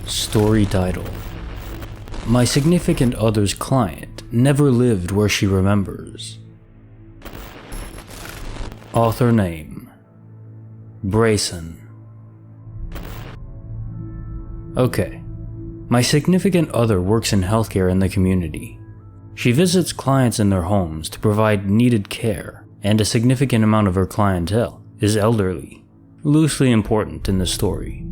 Story title: My significant other's client never lived where she remembers. Author name: Braeson. Okay, my significant other works in healthcare in the community. She visits clients in their homes to provide needed care, and a significant amount of her clientele is elderly, loosely important in the story.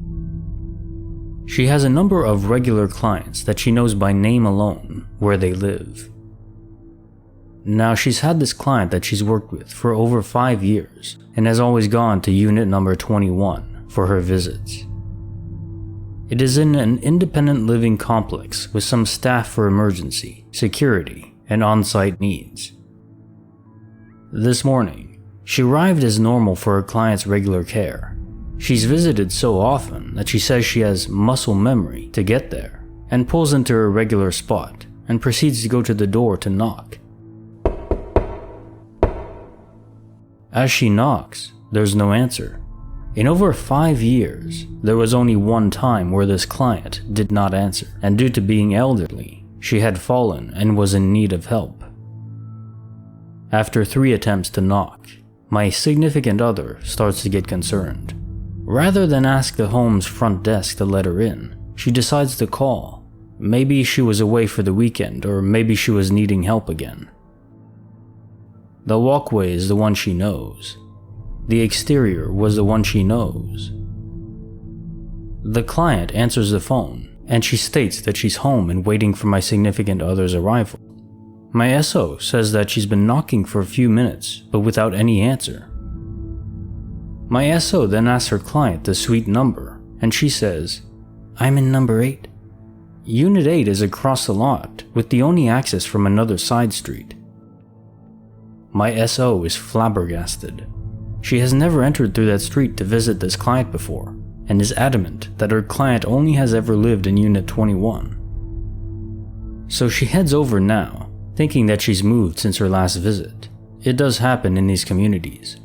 She has a number of regular clients that she knows by name alone where they live. Now, she's had this client that she's worked with for over 5 years and has always gone to unit number 21 for her visits. It is in an independent living complex with some staff for emergency, security, and on-site needs. This morning, she arrived as normal for her client's regular care. She's visited so often that she says she has muscle memory to get there, and pulls into her regular spot and proceeds to go to the door to knock. As she knocks, there's no answer. In over 5 years, there was only one time where this client did not answer, and due to being elderly, she had fallen and was in need of help. After 3 attempts to knock, my significant other starts to get concerned. Rather than ask the home's front desk to let her in, she decides to call. Maybe she was away for the weekend, or maybe she was needing help again. The walkway is the one she knows. The exterior was the one she knows. The client answers the phone, and she states that she's home and waiting for my significant other's arrival. My SO says that she's been knocking for a few minutes, but without any answer. My SO then asks her client the suite number, and she says, "I'm in number 8. Unit 8 is across the lot, with the only access from another side street. My SO is flabbergasted. She has never entered through that street to visit this client before, and is adamant that her client only has ever lived in Unit 21. So she heads over now, thinking that she's moved since her last visit. It does happen in these communities.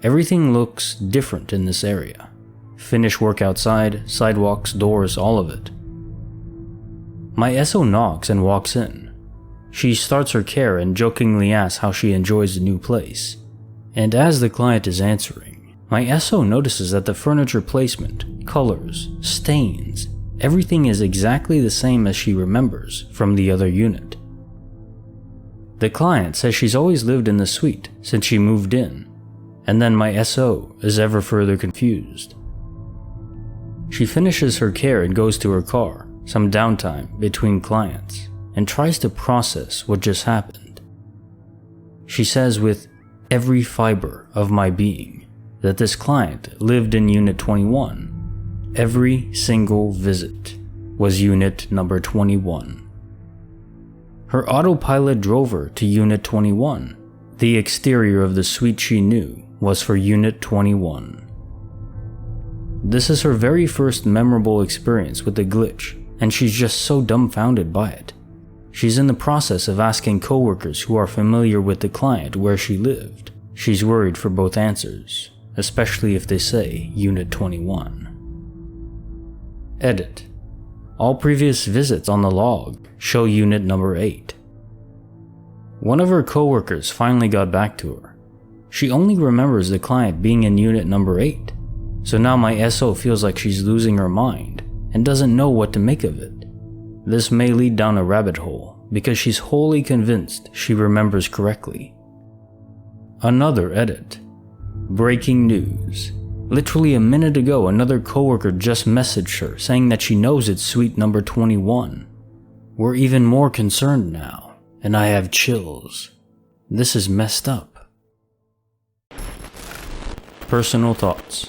Everything looks different in this area. Finished work outside, sidewalks, doors, all of it. My SO knocks and walks in. She starts her care and jokingly asks how she enjoys the new place. And as the client is answering, my SO notices that the furniture placement, colors, stains, everything is exactly the same as she remembers from the other unit. The client says she's always lived in the suite since she moved in, and then my SO is ever further confused. She finishes her care and goes to her car, some downtime between clients, and tries to process what just happened. She says with every fiber of my being that this client lived in Unit 21. Every single visit was Unit number 21. Her autopilot drove her to Unit 21. The exterior of the suite she knew was for Unit 21. This is her very first memorable experience with the glitch, and she's just so dumbfounded by it. She's in the process of asking coworkers who are familiar with the client where she lived. She's worried for both answers, especially if they say Unit 21. Edit: all previous visits on the log show Unit number 8. One of her coworkers finally got back to her. She only remembers the client being in Unit number 8, so now my SO feels like she's losing her mind and doesn't know what to make of it. This may lead down a rabbit hole because she's wholly convinced she remembers correctly. Another edit. Breaking news. Literally a minute ago, another coworker just messaged her saying that she knows it's suite number 21. We're even more concerned now, and I have chills. This is messed up. Personal thoughts.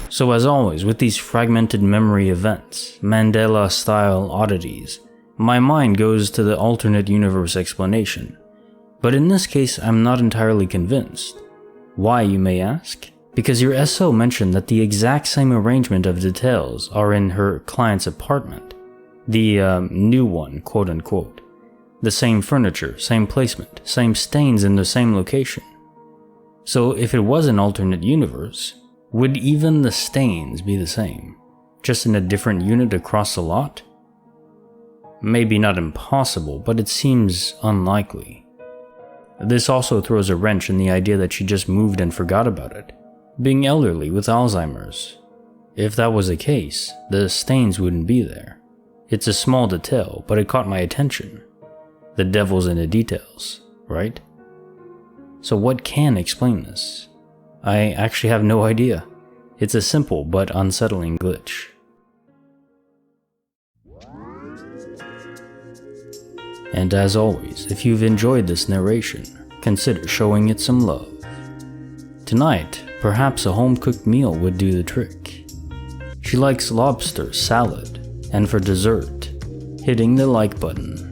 So as always, with these fragmented memory events, Mandela-style oddities, my mind goes to the alternate universe explanation. But in this case, I'm not entirely convinced. Why, you may ask? Because your SO mentioned that the exact same arrangement of details are in her client's apartment. The new one, quote unquote. The same furniture, same placement, same stains in the same location. So if it was an alternate universe, would even the stains be the same? just in a different unit across the lot? Maybe not impossible, but it seems unlikely. This also throws a wrench in the idea that she just moved and forgot about it, being elderly with Alzheimer's. If that was the case, the stains wouldn't be there. It's a small detail, but it caught my attention. The devil's in the details, right? So what can explain this? I actually have no idea. It's a simple but unsettling glitch. And as always, if you've enjoyed this narration, consider showing it some love. Tonight, perhaps a home-cooked meal would do the trick. She likes lobster salad, and for dessert, hitting the like button.